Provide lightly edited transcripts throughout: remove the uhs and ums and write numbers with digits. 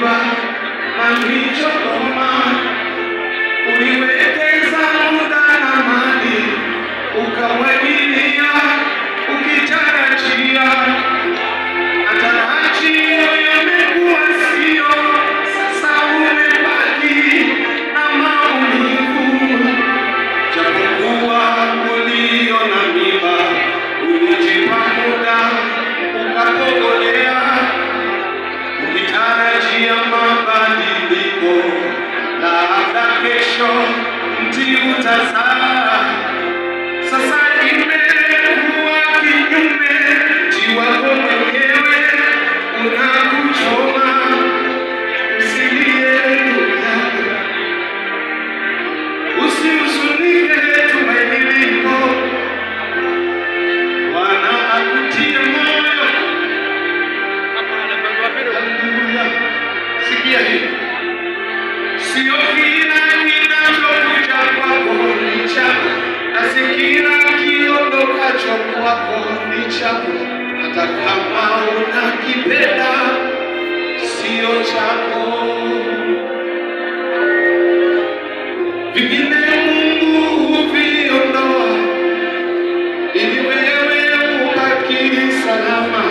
miba na michokoma, uliwekeza muda na mali, ukamwagilia ukitarajia. Matarajio yamekuwa sio, sasa umebaki na maumivu. Japokuwa uliona miba, ulijipa muda ukapogolea, ukitarajia mabadiliko. Labda kesho mti utazaa, sasa imekuwa kinyume. Mti wako mwenyewe unakuchoma. Usilie dunia, usihuzunike, tumaini liko. Bwana akutie moyo. Haleluya. Sikia hii. Sio kila kinachokuja kwako ni chako, na si kila kiondokacho kwako ni chako. Hata kama unakipenda, sio chako. Vingine Mungu huviondoa ili wewe ubaki salama.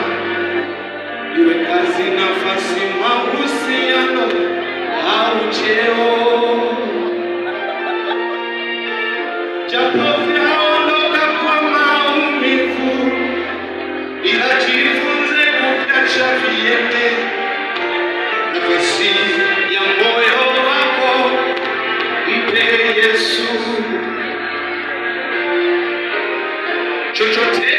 Iwe kazi, nafasi, mahusiano au cheo, japo vyaondoka kwa maumivu, ila jifunze kuviacha viende. Nafasi ya moyo wako mpe Yesu. Chochote